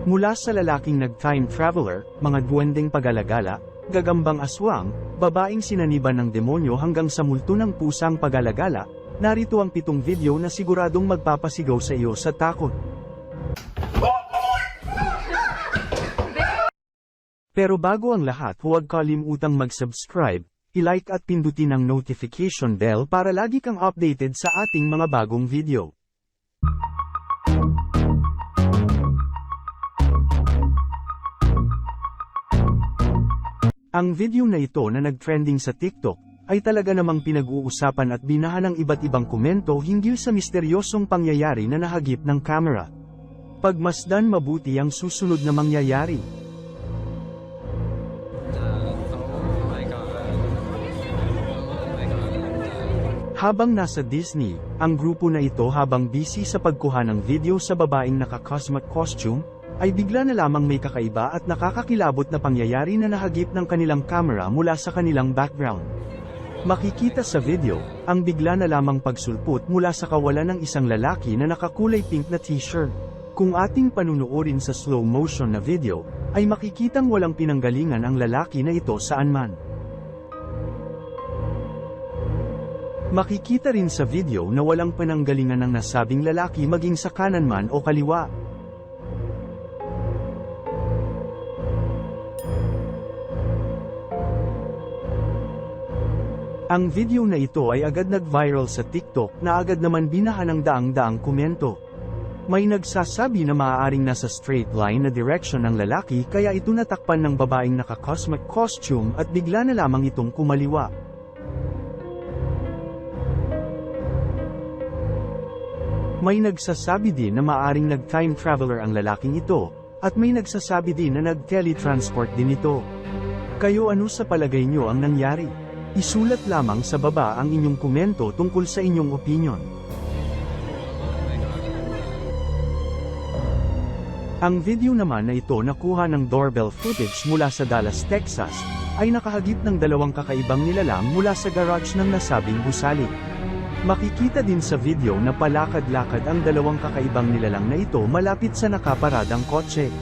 Mula sa lalaking nag-time traveler, mga duwendeng pag-alagala, gagambang aswang, babaeng sinaniban ng demonyo hanggang sa multo ng pusang pag-alagala, narito ang 7 video na siguradong magpapasigaw sa iyo sa takot. Pero bago ang lahat, huwag kalimutang mag-subscribe, i-like at pindutin ang notification bell para lagi kang updated sa ating mga bagong video. Ang video na ito na nag-trending sa TikTok, ay talaga namang pinag-uusapan at binahan ng iba't ibang komento hinggil sa misteryosong pangyayari na nahagip ng kamera. Pagmasdan mabuti ang susunod na mangyayari. Habang nasa Disney, ang grupo na ito habang busy sa pagkuha ng video sa babaeng naka-cosmic costume, ay bigla na lamang may kakaiba at nakakakilabot na pangyayari na nahagip ng kanilang camera mula sa kanilang background. Makikita sa video, ang bigla na lamang pagsulpot mula sa kawalan ng isang lalaki na nakakulay pink na t-shirt. Kung ating panunuorin sa slow motion na video, ay makikitang walang pinanggalingan ang lalaki na ito saan man. Makikita rin sa video na walang pinanggalingan ng nasabing lalaki maging sa kanan man o kaliwa. Ang video na ito ay agad nag-viral sa TikTok na agad naman binahan ng daang-daang komento. May nagsasabi na maaaring nasa straight line na direction ng lalaki kaya ito natakpan ng babaeng naka-cosmic costume at bigla na lamang itong kumaliwa. May nagsasabi din na maaaring nag-time traveler ang lalaking ito, at may nagsasabi din na nag-teletransport din ito. Kayo ano sa palagay nyo ang nangyari? Isulat lamang sa baba ang inyong komento tungkol sa inyong opinion. Ang video naman na ito nakuha ng doorbell footage mula sa Dallas, Texas, ay nakahagip ng 2 kakaibang nilalang mula sa garage ng nasabing gusali. Makikita din sa video na palakad-lakad ang 2 kakaibang nilalang na ito malapit sa nakaparadang kotse.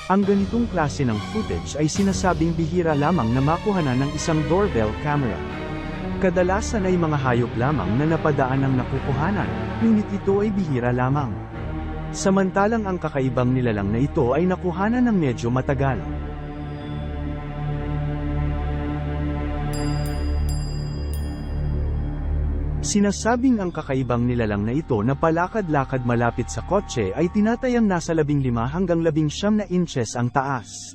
Ang ganitong klase ng footage ay sinasabing bihira lamang na makuhanan ng isang doorbell camera. Kadalasan ay mga hayop lamang na napadaan ang nakukuhanan, ngunit ito ay bihira lamang. Samantalang ang kakaibang nilalang na ito ay nakuhanan ng medyo matagal. Sinasabing ang kakaibang nilalang na ito na palakad-lakad malapit sa kotse ay tinatayang nasa 15 hanggang 19 na inches ang taas.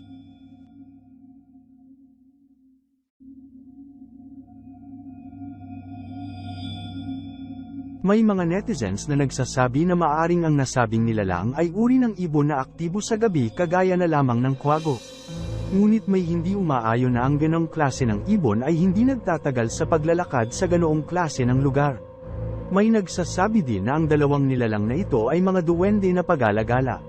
May mga netizens na nagsasabi na maaaring ang nasabing nilalang ay uri ng ibon na aktibo sa gabi kagaya na lamang ng kwago. Ngunit may hindi umaayon na ang ganong klase ng ibon ay hindi nagtatagal sa paglalakad sa ganoong klase ng lugar. May nagsasabi din na ang 2 nilalang na ito ay mga duwende na pag-alagala.